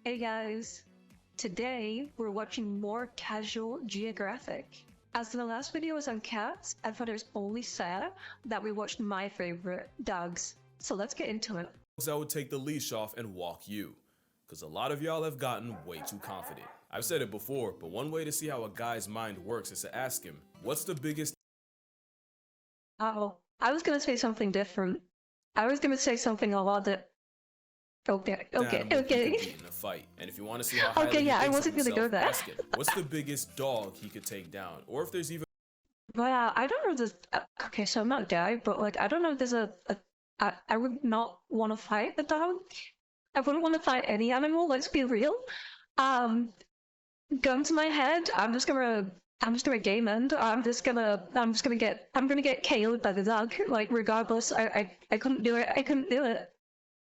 Hey guys, today we're watching more casual Geographic. As the last video was on cats, I thought it was only fair that we watched my favorite dogs. So let's get into it. I would take the leash off and walk you, because a lot of y'all have gotten way too confident. I've said it before, but one way to see how a guy's mind works is to ask him, what's the biggest— Oh, I was gonna say something different. I was gonna say something a lot that. Okay. animal he could beat in a fight? And if you want to see how highly he I thinks wasn't of gonna go himself, there. ask him, what's the biggest dog he could take down? Or if there's even— Wow, I don't know this. Okay, so I'm not gay, but like I don't know if there's I would not want to fight a dog. I wouldn't want to fight any animal. Let's be real. Um, gun to my head. I'm just gonna game end. I'm gonna get KO'd by the dog. Like regardless, I couldn't do it. I couldn't do it.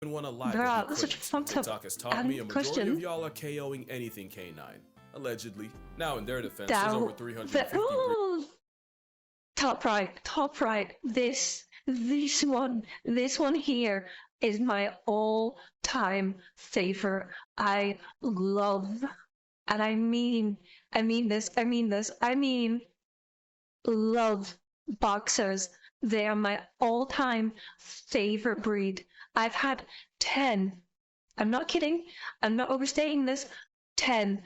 one alive Bruh, that he that's such a couldn't. fucked up TikTok has taught me a majority question. of y'all are KOing anything canine. Allegedly. Now in their defense, Down. there's over 350 Top right. This one here is my all-time favorite. I love, and I mean love boxers. They are my all-time favorite breed. I've had 10. I'm not kidding. I'm not overstating this. 10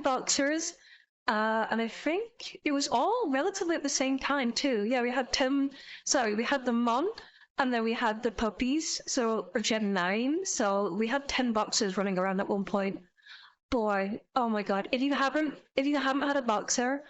boxers. And I think it was all relatively at the same time too. Yeah, we had the Mon, and then we had the puppies, so Gen 9. So we had 10 boxers running around at one point. Boy, oh my god! If you haven't had a boxer,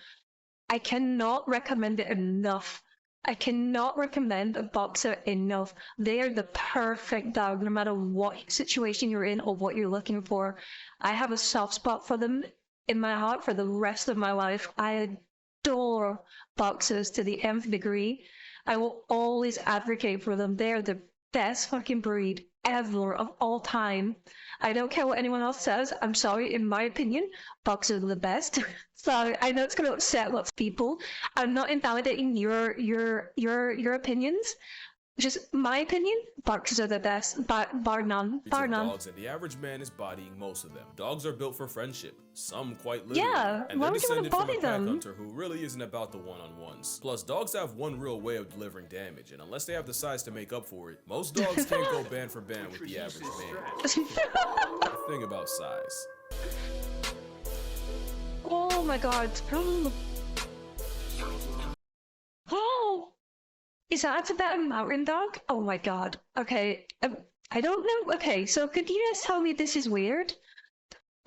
I cannot recommend it enough. I cannot recommend a boxer enough. They are the perfect dog, no matter what situation you're in or what you're looking for. I have a soft spot for them in my heart for the rest of my life. I adore boxers to the nth degree. I will always advocate for them. They're the best fucking breed ever of all time. I don't care what anyone else says. I'm sorry, in my opinion, boxers are the best. So I know it's going to upset lots of people. I'm not invalidating your opinions. Just my opinion, boxers are the best, bar none. dogs, and the average man is bodying most of them. Dogs are built for friendship, some quite literally. Yeah, and why they're would you want to descended from body a pack them? hunter who really isn't about the one-on-ones. Plus, dogs have one real way of delivering damage, and unless they have the size to make up for it, most dogs can't go band for band with the average man. Thing about size. Oh my god. Oh! Is that a Tibetan mountain dog? Oh my god. Okay, I don't know. Okay, so could you just tell me this is weird?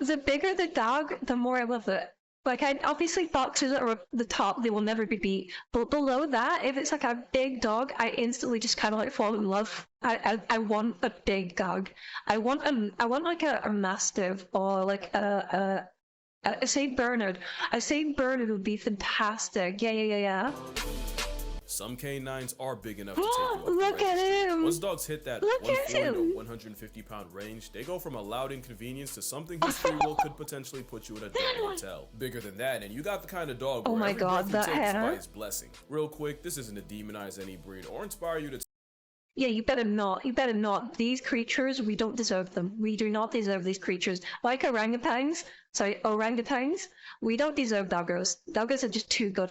The bigger the dog, the more I love it. Like, obviously boxers are at the top, they will never be beat. But below that, if it's like a big dog, I instantly just kind of like fall in love. I want a big dog. I want like a mastiff or like a Saint Bernard. A Saint Bernard would be fantastic. Yeah. Some canines are big enough to take you off the Look at registry. him! Once dogs hit that Look at 140 him! to 150 pound range, they go from a loud inconvenience to something whose free will could potentially put you in a dead hotel. Bigger than that, and you got the kind of dog Oh where my every god, breath you that take is by hair. his blessing. Real quick, this isn't to demonize any breed or inspire you to Yeah, you better not. You better not. These creatures, we don't deserve them. We do not deserve these creatures. Like orangutans, we don't deserve doggos. Doggos are just too good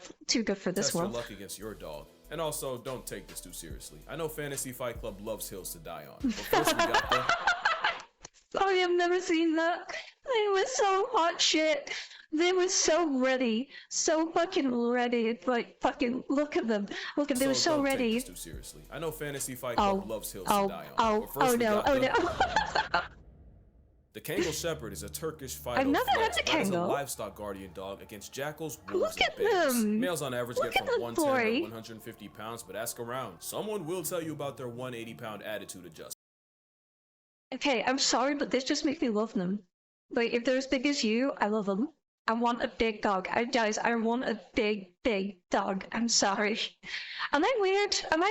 for this test your world. luck against your dog. And also, don't take this too seriously. I know Fantasy Fight Club loves hills to die on. But first we got the— Sorry, I've never seen that. They were so hot shit. They were so ready. So fucking ready. Like, fucking, look at them. Look at them. They were so don't ready. Take this too seriously. I know Fantasy Fight Club loves hills to die on. Oh But first we got no. The Kangal Shepherd is a Turkish fighter I've never had flex a bred as a Kangal. livestock guardian dog against jackals, wolves, Look at and bears. them. Males on average Look get at from that 110 to boy. 150 pounds, but ask around. Someone will tell you about their 180-pound attitude adjustment. Okay, I'm sorry, but this just makes me love them. Like, if they're as big as you, I love them. I want a big dog. I want a big dog. I'm sorry. Am I weird? Am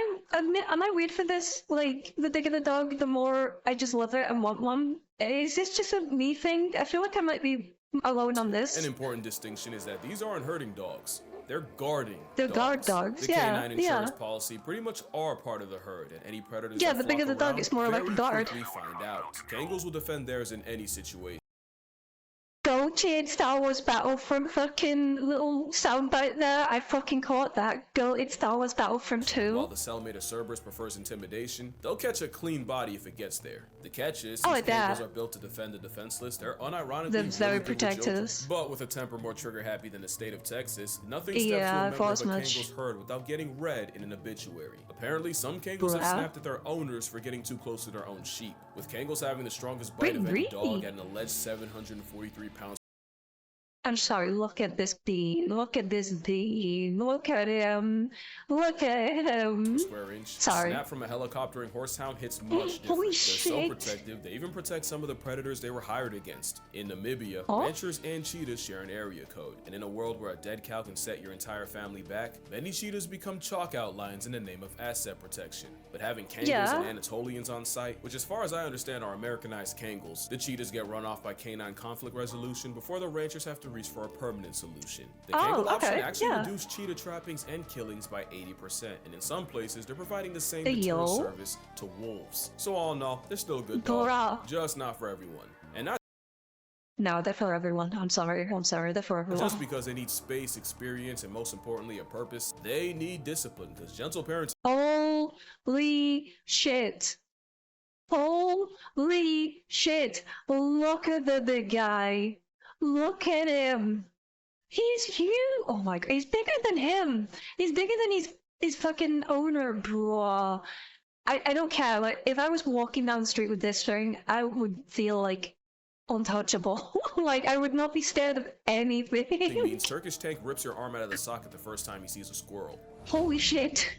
I weird for this? Like, the bigger the dog, the more I just love it and want one. Is this just a me thing? I feel like I might be alone on this. An important distinction is that these aren't herding dogs. They're guarding They're guard dogs, The yeah, canine insurance yeah. policy pretty much are part of the herd, and any predators Yeah, that the bigger flock the dog, around it's more like a very guard. quickly find out. Kangals will defend theirs in any situation. bullshit Star Wars Battlefront fucking little soundbite there. I fucking caught that. Girl, it's Star Wars Battlefront 2. While the Salamander Cerberus prefers intimidation, they'll catch a clean body if it gets there. The catch is, since Kangals are built to defend the defenseless, they're unironically very protective. But with a temper more trigger-happy than the state of Texas, nothing steps to a member of a Kangal's herd without getting read in an obituary. Apparently, some Kangals have snapped at their owners for getting too close to their own sheep, with Kangals having the strongest bite of any dog at an alleged 743 pounds. I'm sorry, look at this bean. Look at this bean. Look at him. Look at him. Square inch. Sorry. Snap from a helicoptering horsehound hits much different. Holy They're shit. so protective, they even protect some of the predators they were hired against. In Namibia, ranchers and cheetahs share an area code. And in a world where a dead cow can set your entire family back, many cheetahs become chalk outlines in the name of asset protection. But having Kangals and Anatolians on site, which as far as I understand are Americanized Kangals, the cheetahs get run off by canine conflict resolution before the ranchers have to reach for a permanent solution. The Kangal option actually reduced cheetah trappings and killings by 80%, and in some places they're providing the same deterrent service to wolves. So all in all, they're still a good dog, just not for everyone. And not No, they're for everyone. I'm sorry, they're for everyone. Just because they need space, experience, and most importantly a purpose, they need discipline, because gentle parents— Holy shit. Holy shit. Look at the big guy. Look at him. He's huge. Oh my god. He's bigger than him. He's bigger than his fucking owner, bro. I don't care. Like, if I was walking down the street with this thing, I would feel like untouchable. Like, I would not be scared of anything. It means Turkish Tank rips your arm out of the socket the first time he sees a squirrel. Holy shit.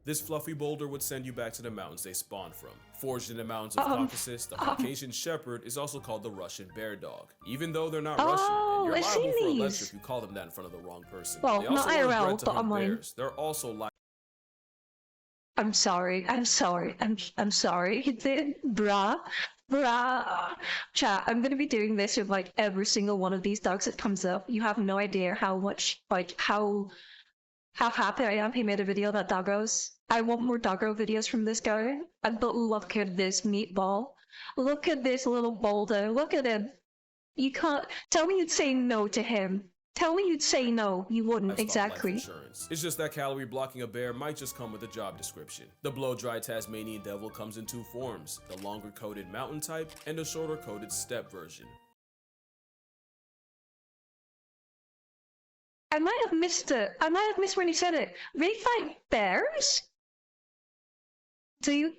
This fluffy boulder would send you back to the mountains they spawned from. Forged in the mountains of Caucasus, the Caucasian Shepherd is also called the Russian Bear Dog. Even though they're not Russian, and you're liable for a lecture if you call them that in front of the wrong person. Well, they also not IRL, but online. Bears. They're also like— I'm sorry. I'm sorry. Bruh. Chat, I'm gonna be doing this with like every single one of these dogs that comes up. You have no idea how much, like, how happy I am he made a video about doggos. I want more doggo videos from this guy. But look at this meatball. Look at this little boulder. Look at him. You can't tell me you'd say no to him. Tell me you'd say no. You wouldn't. Exactly. It's just that calorie blocking a bear might just come with a job description. The blow-dry Tasmanian devil comes in two forms: the longer coated mountain type and the shorter coated steppe version. I might have missed it. I might have missed when you said it. They fight bears? Do you?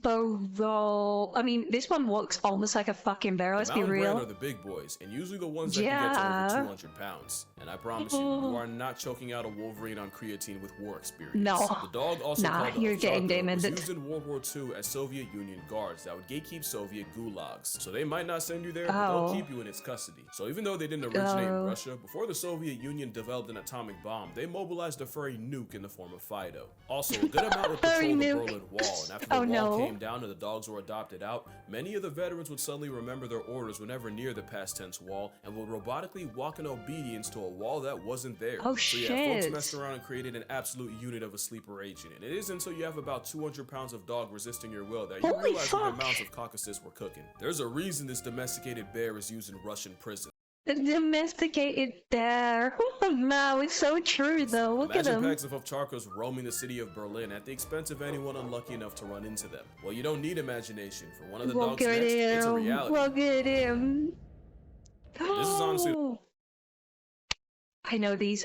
Boerboel. I mean, this one looks almost like a fucking bear, let's be real. Are the big boys, and usually the ones that can get to over 200 pounds. And I promise you are not choking out a Wolverine on creatine with war experience. No. The dog, also called the you're getting was used in World War II as Soviet Union guards that would gatekeep Soviet gulags. So they might not send you there, but they'll keep you in its custody. So even though they didn't originate in Russia, before the Soviet Union developed an atomic bomb, they mobilized a furry nuke in the form of Fido. Also, a good amount would patrol the Berlin Wall, and after the wall came down and the dogs were adopted out, many of the veterans would suddenly remember their orders whenever near the past tense wall and would robotically walk in obedience to a wall that wasn't there. Oh, so yeah, folks messed around and created an absolute unit of a sleeper agent, and it isn't until you have about 200 pounds of dog resisting your will that you realize what the amounts of Caucasus were cooking. There's a reason this domesticated bear is used in Russian prison. The domesticated bear. Oh no, it's so true though. Look at him. Imagine packs of ovcharkas roaming the city of Berlin at the expense of anyone unlucky enough to run into them. Well, you don't need imagination. For one of the dogs next, it's a reality. Look at him. This is honestly— I know these.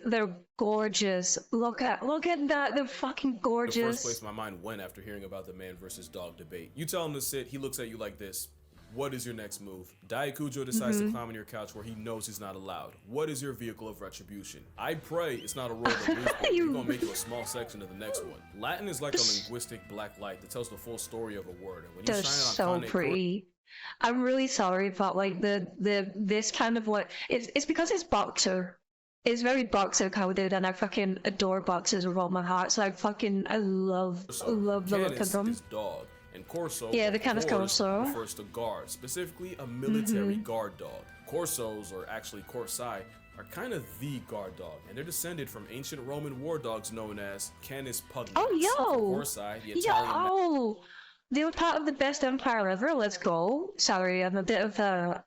They're gorgeous. Look at that. They're fucking gorgeous. The first place my mind went after hearing about the man versus dog debate. You tell him to sit, he looks at you like this. What is your next move? Daikujo decides to climb on your couch where he knows he's not allowed. What is your vehicle of retribution? I pray it's not a roll to lose, but we're gonna make you a small section of the next one. Latin is like a linguistic black light that tells the full story of a word. And when you they're shine it on so pretty. I'm really sorry about like this kind of what it's because it's boxer. It's very boxer coded, and I fucking adore boxers with all my heart. So I love the look of them. Dog. And Corso, the kind of Corso, refers to guard, specifically a military guard dog. Corsos, or actually Corsi, are kind of the guard dog, and they're descended from ancient Roman war dogs known as Canis Pugnax. Oh, yo! Corsi, the Italian. They were part of the best empire ever. Let's go. Sorry, I'm a bit of a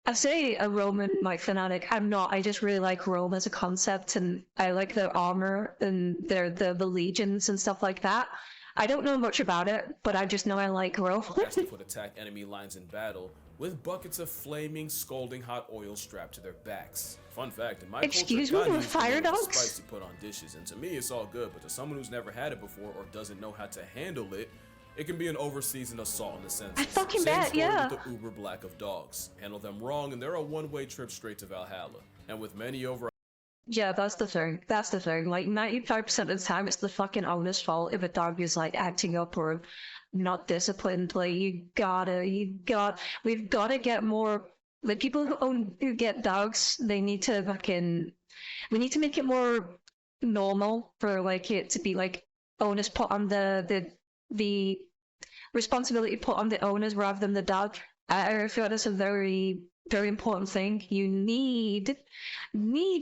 I say a Roman like fanatic. I'm not. I just really like Rome as a concept, and I like their armor and the legions and stuff like that. I don't know much about it, but I just know I like Rome. Mastiff would attack enemy lines in battle with buckets of flaming, scalding hot oil strapped to their backs. Fun fact, in my Excuse culture, me, with fire dogs? spicy put on dishes, and to me it's all good, but to someone who's never had it before or doesn't know how to handle it, it can be an over-seasoned assault in the senses. I fucking Same bet, story yeah. with the uber black of dogs. Handle them wrong and they're a one-way trip straight to Valhalla. And with many over Yeah, that's the thing. That's the thing. Like 95% of the time, it's the fucking owner's fault if a dog is like acting up or not disciplined. Like we've gotta get more. Like people who get dogs, they need to fucking. We need to make it more normal for like it to be like onus put on the responsibility put on the owners rather than the dog. I feel that's a very important thing. You need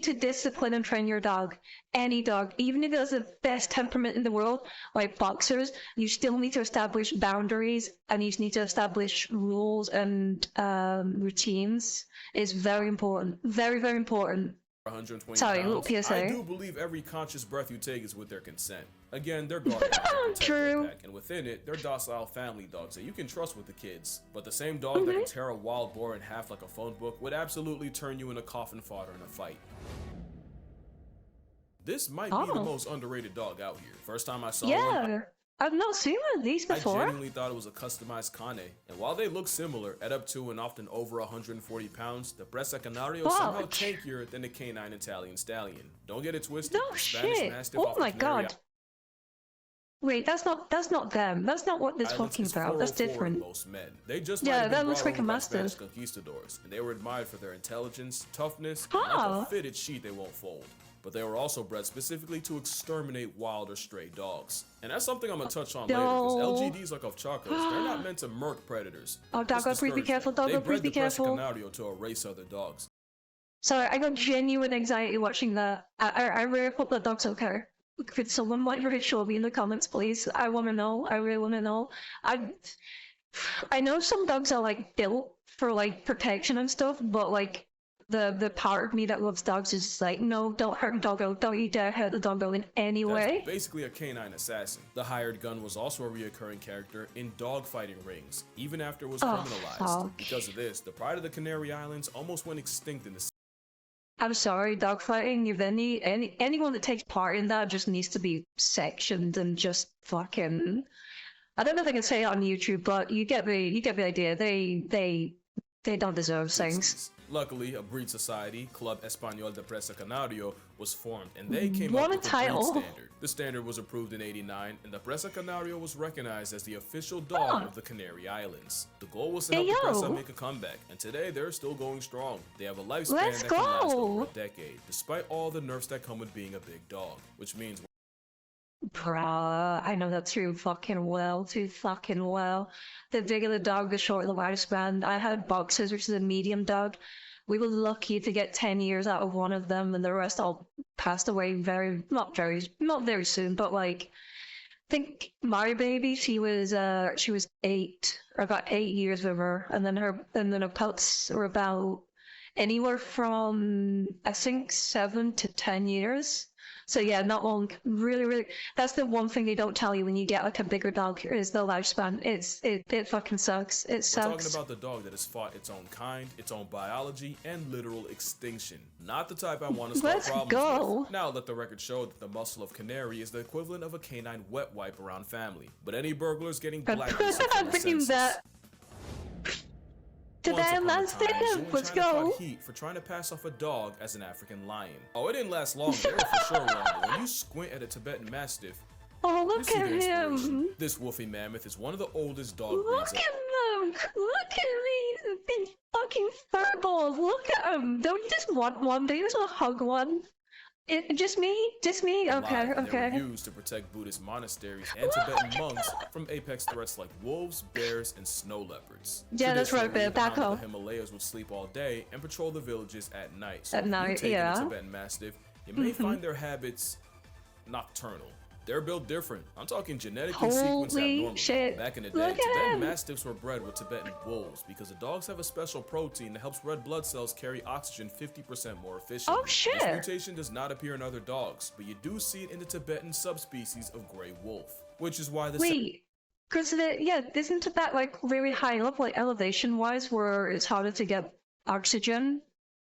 to discipline and train your dog. Any dog, even if it has the best temperament in the world, like boxers, you still need to establish boundaries and you need to establish rules and routines. It's very important. Very important. 120 Sorry, pounds, little PSA. I do believe every conscious breath you take is with their consent. Again, they're guarded to protect True. their pack, and within it, they're docile family dogs that you can trust with the kids. But the same dog that can tear a wild boar in half like a phone book would absolutely turn you into coffin fodder in a fight. This might be the most underrated dog out here. First time I saw one, Yeah, I've not seen one of these I before. genuinely thought it was a customized cane, and while they look similar, at up to and often over 140 pounds, the Presa Canario is somehow tankier than the canine Italian stallion. Don't get it twisted. No the Spanish shit. Mastiff Oh off the my Canary god. Wait, that's not them. That's not what this Islands talking is about. That's 404 in different. most men. They just Yeah, might have been that looks brought like a over by mastiff. Spanish conquistadors, and they were admired for their intelligence, toughness, and like a fitted sheet they won't fold. But they were also bred specifically to exterminate wild or stray dogs. And that's something I'm gonna touch on later, because LGDs like Caucasians, they're not meant to murk predators. Oh, doggo, please be careful. Doggo, please be careful. They bred the Presa Canario to erase other dogs. Sorry, I got genuine anxiety watching that. I really hope that dog's okay. Could someone like really show me in the comments, please? I want to know. I really want to know. I know some dogs are like built for like protection and stuff, but like the part of me that loves dogs is just like, no, don't hurt the doggo. Don't you dare hurt the doggo in any way. That's basically a canine assassin. The hired gun was also a reoccurring character in dogfighting rings, even after it was criminalized. Because of this, the pride of the Canary Islands almost went extinct in the I'm sorry, dogfighting. If anyone that takes part in that just needs to be sectioned and just fucking. I don't know if I can say it on YouTube, but you get the idea. They don't deserve things. Luckily, a breed society, Club Español de Presa Canario, was formed, and they came up with a breed standard. The standard was approved in '89, and the Presa Canario was recognized as the official dog of the Canary Islands. The goal was to help the Presa make a comeback, and today they're still going strong. They have a lifespan that can last over a decade, despite all the nerfs that come with being a big dog, which means Bruh, I know that too fucking well. The bigger the dog, the shorter the lifespan. I had boxers, which is a medium dog. We were lucky to get 10 years out of one of them, and the rest all passed away not very soon, but like, I think my baby, she was 8. I got 8 years with her, and then her pups were about anywhere from, I think, 7 to 10 years. So yeah, not long. Really, that's the one thing they don't tell you when you get like a bigger dog is the lifespan. It fucking sucks. It sucks. We're talking about the dog that has fought its own kind, its own biology, and literal extinction. Not the type I want to start problems with. Now let the record show that the muscle of canary is the equivalent of a canine wet wipe around family. But any burglars getting blacklisted from the census. Tibetan mastiff, let's go. Heat for trying to pass off a dog as an African lion. Oh, it didn't last long. They were for sure wrong. But when you squint at a Tibetan mastiff, oh, look at him. This woolly mammoth is one of the oldest dog breeds. Look at them. Look at me. Big fucking furballs. Look at them. Don't you just want one? Don't you just want to hug one? Just me? Okay. They were used to protect Buddhist monasteries and Tibetan monks from apex threats like wolves, bears, and snow leopards. Yeah, that's right, babe. Back home. The Himalayas would sleep all day and patrol the villages at night. So at night, if you take a Tibetan mastiff, you may find their habits nocturnal. They're built different. I'm talking genetically sequenced abnormally. Holy shit. Back in the day, Look at Tibetan him. mastiffs were bred with Tibetan wolves because the dogs have a special protein that helps red blood cells carry oxygen 50% more efficiently. Oh shit. This mutation does not appear in other dogs, but you do see it in the Tibetan subspecies of gray wolf, which is why the Wait, because isn't that like very high up, like elevation wise, where it's harder to get oxygen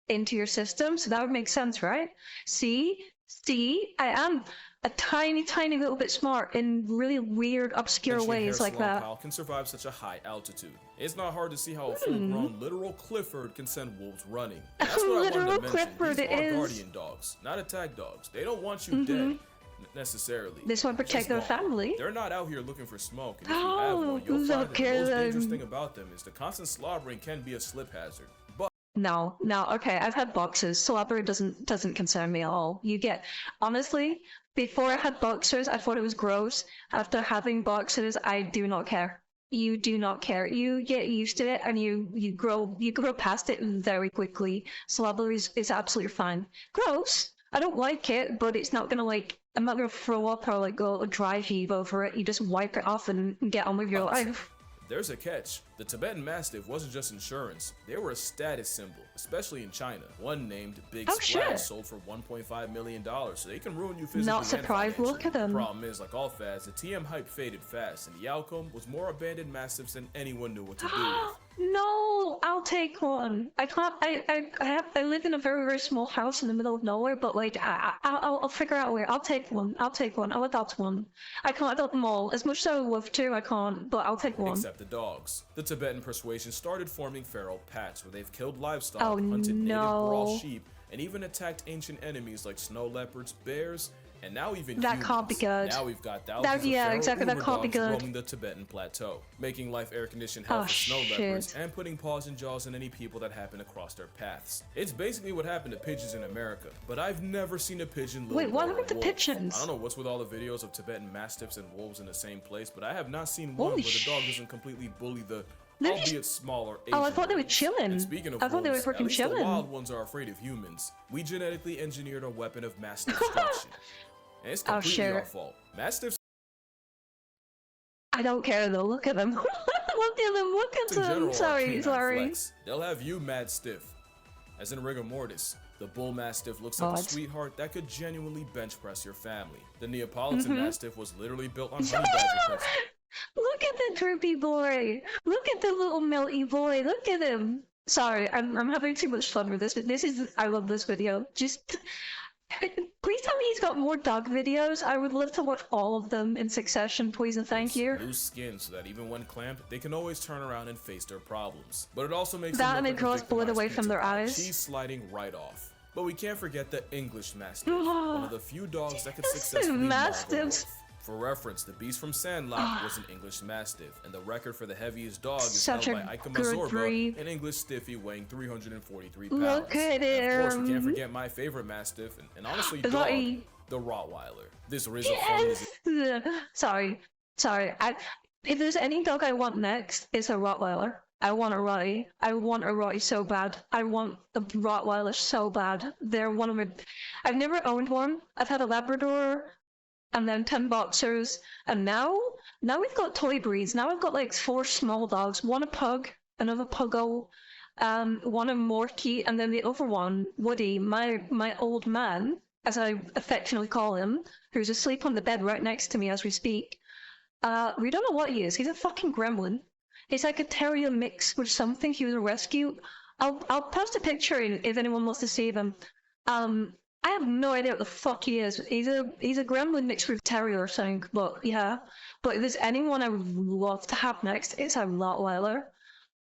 into your system? So that would make sense, right? See, I am a tiny little bit smart in really weird, obscure ways like that. Can survive such a high altitude. It's not hard to see how a full-grown literal Clifford can send wolves running. And that's what I wanted to mention. Clifford, These are guardian dogs, not attack dogs. They don't want you dead. Necessarily. This one protect their family. They're not out here looking for smoke, and if you have one, you'll find that the most dangerous thing about them is the constant slobbering can be a slip hazard. But No, okay, I've had boxers. Slobber doesn't concern me at all. Honestly, before I had boxers, I thought it was gross. After having boxers, I do not care. You do not care. You get used to it, and you grow past it very quickly. Slobber is absolutely fine. Gross. I don't like it, but it's not gonna I'm not gonna throw up or go a dry heave over it. You just wipe it off and get on with your life. there's a catch. The Tibetan Mastiff wasn't just insurance, they were a status symbol, especially in China. One named Big Splash sold for $1.5 million, so they can ruin you physically. Not surprised, look at them. The problem is, like all fads, the TM hype faded fast, and the outcome was more abandoned Mastiffs than anyone knew what to do with. No, I'll take one. I can't. I live in a very, very small house in the middle of nowhere, but I'll figure out where. I'll take one. I'll adopt one. I can't adopt them all. As much as I would love to, I can't. But I'll take one. Except the dogs. The Tibetan persuasion started forming feral packs where they've killed livestock, hunted native raw sheep, and even attacked ancient enemies like snow leopards, bears, and now even humans. Can't be good. Now we've got thousands of feral that can't be good. roaming the Tibetan plateau, making life air-conditioned hell for snow leopards and putting paws and jaws in any people that happen to cross their paths. It's basically what happened to pigeons in America, but I've never seen a pigeon live. Wait, what happened to pigeons? I don't know what's with all the videos of Tibetan mastiffs and wolves in the same place, but I have not seen one where the dog doesn't completely bully the albeit smaller Asian I thought they were chilling. And speaking of I thought they were wolves, freaking at least chilling. the wild ones are afraid of humans. We genetically engineered a weapon of mass destruction. And it's completely our fault. Mastiffs. I don't care though. Look at them. Look at them. Look at them. Sorry. Flex. They'll have you mad stiff. As in rigor mortis, the bull mastiff looks like a sweetheart that could genuinely bench press your family. The Neapolitan mastiff was literally built on honey badger principle. Look at the droopy boy. Look at the little melty boy. Look at him. Sorry, I'm having too much fun with this. But I love this video. Just. Please tell me he's got more dog videos. I would love to watch all of them in succession, please and thank you. Loose skin so that even when clamped, they can always turn around and face their problems. But it also makes that and it draws blood away from their eyes. Cheese sliding right off. But we can't forget the English Mastiff, one of the few dogs that could successfully Mastiffs. For reference, the beast from Sandlot was an English Mastiff, and the record for the heaviest dog is held by Ika Mazorba, an English stiffy weighing 343 pounds. Look at him. Of course, we can't forget my favorite Mastiff, and honestly, the Rottweiler. This Rizzo Sorry. If there's any dog I want next, it's a Rottweiler. I want a Rottie. I want a Rottie so bad. I want a Rottweiler so bad. They're one of my... I've never owned one. I've had a Labrador, and then 10 boxers, and now we've got toy breeds. Now I've got like 4 small dogs, one a pug, another puggo, one a Morkie, and then the other one, Woody, my old man, as I affectionately call him, who's asleep on the bed right next to me as we speak. We don't know what he is. He's a fucking gremlin. He's like a terrier mix with something. He was a rescue. I'll post a picture if anyone wants to see them. I have no idea what the fuck he is. He's a gremlin mixed with terrier or something, but yeah. But if there's anyone I would love to have next, it's a Rottweiler.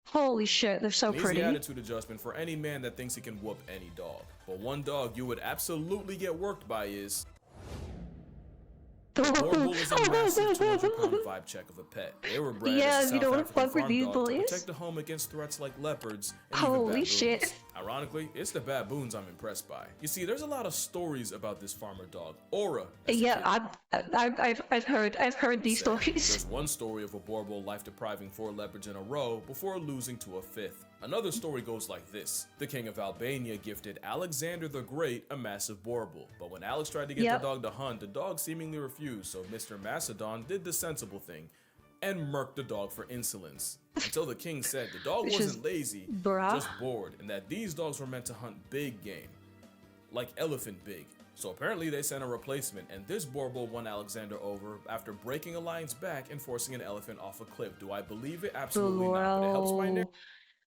Holy shit, they're so pretty. Easy attitude adjustment for any man that thinks he can whoop any dog. But one dog you would absolutely get worked by is... Boerboel is a massive 200-pound vibe check of a pet. They were bred as a South African farm dog to protect the home against threats like leopards and even baboons. Ironically, it's the baboons I'm impressed by. You see, there's a lot of stories about this farmer dog, Aura. Yeah, I've heard these stories. There's one story of a Boerboel life-depriving 4 leopards in a row before losing to a 5th. Another story goes like this. The king of Albania gifted Alexander the Great a massive Boerboel, but when Alex tried to get the dog to hunt, the dog seemingly refused, so Mr. Macedon did the sensible thing and murked the dog for insolence. Until the king said the dog wasn't lazy, just bored, and that these dogs were meant to hunt big game, like elephant big. So apparently they sent a replacement, and this Boerboel won Alexander over after breaking a lion's back and forcing an elephant off a cliff. Do I believe it? Absolutely not, but it helps my narrative.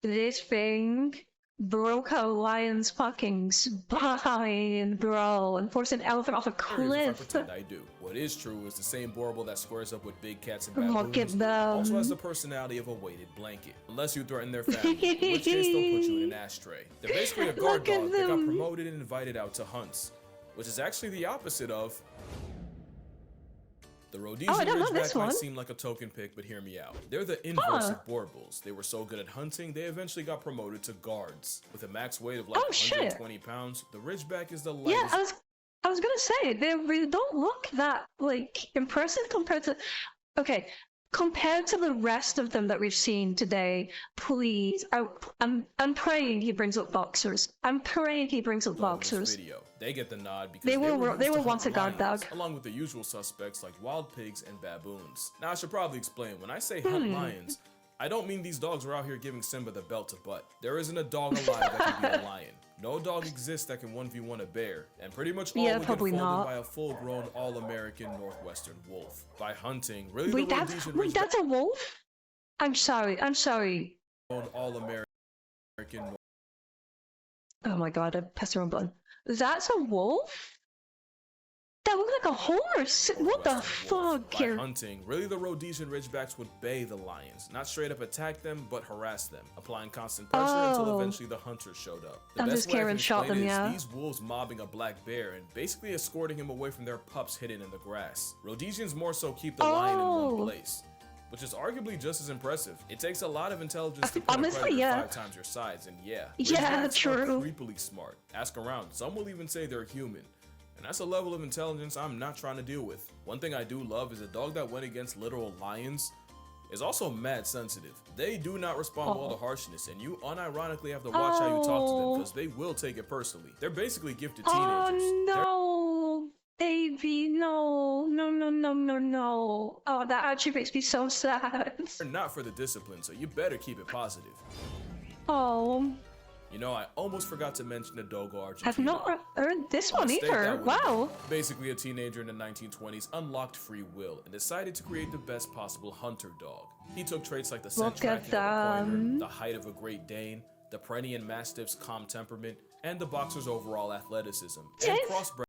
This thing broke a lion's fucking spine, bro, and forced an elephant off a cliff. I pretend I do. What is true is the same Boerboel that squares up with big cats and baboons Look at them. also has the personality of a weighted blanket. Unless you threaten their family, in which case they'll put you in an ashtray. They're basically a guard dog that got promoted and invited out to hunts, which is actually the opposite of the Rhodesian ridgeback. Might seem like a token pick, but hear me out. They're the inverse of Boerboels. They were so good at hunting, they eventually got promoted to guards. With a max weight of like 120 pounds, the ridgeback is the lightest. Yeah, I was gonna say, they really don't look that, like, impressive compared to... Okay, compared to the rest of them that we've seen today, please, I'm praying he brings up boxers. I'm praying he brings up boxers. They get the nod because they were once a guard dog, along with the usual suspects like wild pigs and baboons. Now I should probably explain, when I say hunt lions, I don't mean these dogs are out here giving Simba the belt to butt. There isn't a dog alive that can be a lion. No dog exists that can 1v1 a bear, and pretty much all would get folded by a full-grown all-American Northwestern wolf. By hunting, really wait, that's a wolf? I'm sorry. All-American. Oh my god, I pressed the wrong button. That's a wolf? That looked like a horse. What the fuck? By hunting, really the Rhodesian ridgebacks would bay the lions, not straight up attack them, but harass them, applying constant pressure until eventually the hunters showed up. The best way I can explain it is these wolves mobbing a black bear and basically escorting him away from their pups hidden in the grass. Rhodesians more so keep the lion in one place, which is arguably just as impressive. It takes a lot of intelligence to kill a predator 5 times your size, and ridgebacks are creepily smart. Ask around, some will even say they're human. And that's a level of intelligence I'm not trying to deal with. One thing I do love is a dog that went against literal lions is also mad sensitive. They do not respond well to harshness, and you unironically have to watch how you talk to them because they will take it personally. They're basically gifted teenagers. Oh no, baby, no. Oh, that actually makes me so sad. They're not for the discipline, so you better keep it positive. Oh. You know, I almost forgot to mention the Dogo Argentino. I've not heard this one either. Wow. Basically, a teenager in the 1920s unlocked free will and decided to create the best possible hunter dog. He took traits like the scent tracking of a pointer, the height of a Great Dane, the Pyrenean Mastiff's calm temperament, and the boxer's overall athleticism, and crossbred.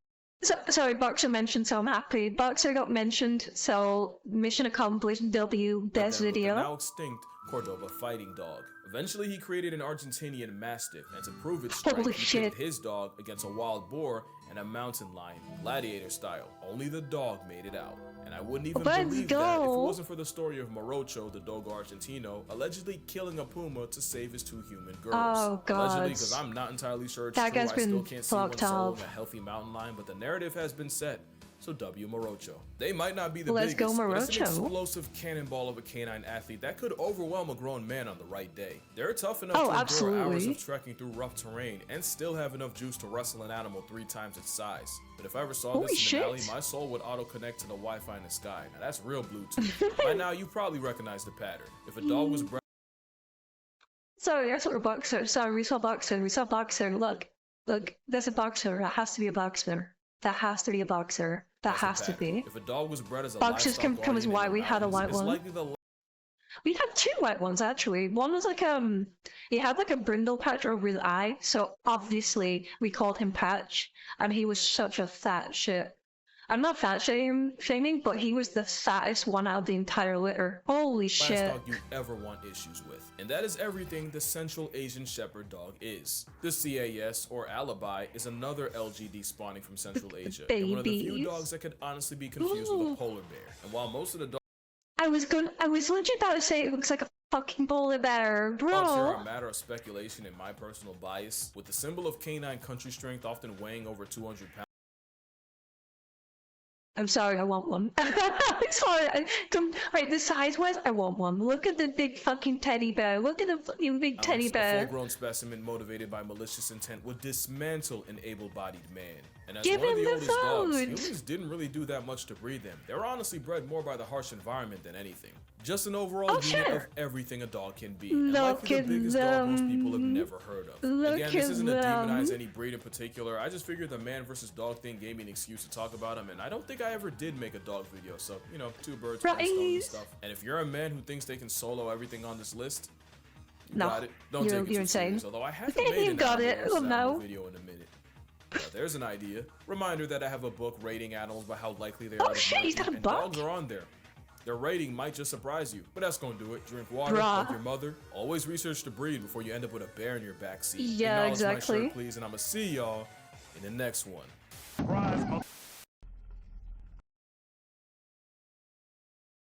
Sorry, Boxer mentioned, so I'm happy. Boxer got mentioned, so mission accomplished. W, best video. Now extinct Cordoba fighting dog. Eventually, he created an Argentinian Mastiff, and to prove its strength, he pitted his dog against a wild boar and a mountain lion, gladiator style. Only the dog made it out. And I wouldn't even believe that if it wasn't for the story of Morocho, the Dogo Argentino, allegedly killing a puma to save his 2 human girls. Oh, God. Allegedly, because I'm not entirely sure it's true. I still can't see one soloing a healthy mountain lion, but the narrative has been set. So W Morocho. They might not be the biggest, but it's an explosive cannonball of a canine athlete that could overwhelm a grown man on the right day. They're tough enough to endure hours of trekking through rough terrain and still have enough juice to wrestle an animal 3 times its size. But if I ever saw this in an alley, my soul would auto-connect to the Wi-Fi in the sky. Now that's real Bluetooth. By now, you probably recognize the pattern. If a dog was Sorry, I saw a boxer. Sorry, we saw boxer. Look, there's a boxer. That has to be a boxer. That has to be a boxer. That has to be. If a dog was bred as a boxers can come as why we had a white one. We had 2 white ones actually. One was like he had like a brindle patch over his eye, so obviously we called him Patch, and he was such a fat shit. I'm not fat shaming, but he was the fattest one out of the entire litter. Holy shit. Last dog you ever want issues with. And that is everything the Central Asian Shepherd dog is. The CAS, or Alibi, is another LGD spawning from Central Asia. And one of the few dogs that could honestly be confused with a polar bear. And while most of the dogs... I was legit about to say it looks like a fucking polar bear, Dogs here are bro. a matter of speculation and my personal bias, with the symbol of canine country strength often weighing over 200 pounds. I'm sorry, I want one. I'm sorry. Right, the size-wise, I want one. Look at the big fucking teddy bear. Look at the fucking big teddy A bear. full-grown specimen motivated by malicious intent would dismantle an able-bodied man. And as Give one of him the the oldest dogs, food. humans didn't really do that much to breed them. They were honestly bred more by the harsh environment than anything. Just an overall unit sure. of everything a dog can be. And Look likely at the biggest dog most people have them. never heard of. Look Again, this at isn't to demonize them. any breed in particular. I just figured the man versus dog thing gave me an excuse to talk about him, and I don't think I ever did make a dog video, so, you know, two birds, one stone and stuff. And if you're a man who thinks they can solo everything on this list, you No, got it. Don't you're take it too insane. serious, although I haven't You made an got animal it. versus Oh, animal no. video in a minute. There's an idea. Reminder that I have a book rating animals by how likely they are to shit, he's bite got a you, and book? dogs are on there. Their rating might just surprise you, but that's gonna do it. Drink water, Bruh. like your mother. Always research the breed before you end up with a bear in your backseat. Yeah, Acknowledge exactly. my shirt, please, and I'ma see y'all in the next one.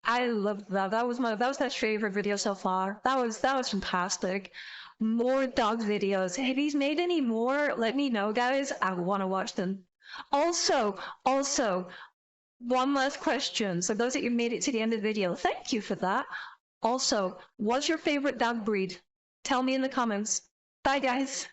I loved that. That was my favorite video so far. That was fantastic. More dog videos. If he's made any more, let me know, guys. I want to watch them. Also, one last question. So those that you made it to the end of the video, thank you for that. Also, what's your favorite dog breed? Tell me in the comments. Bye, guys.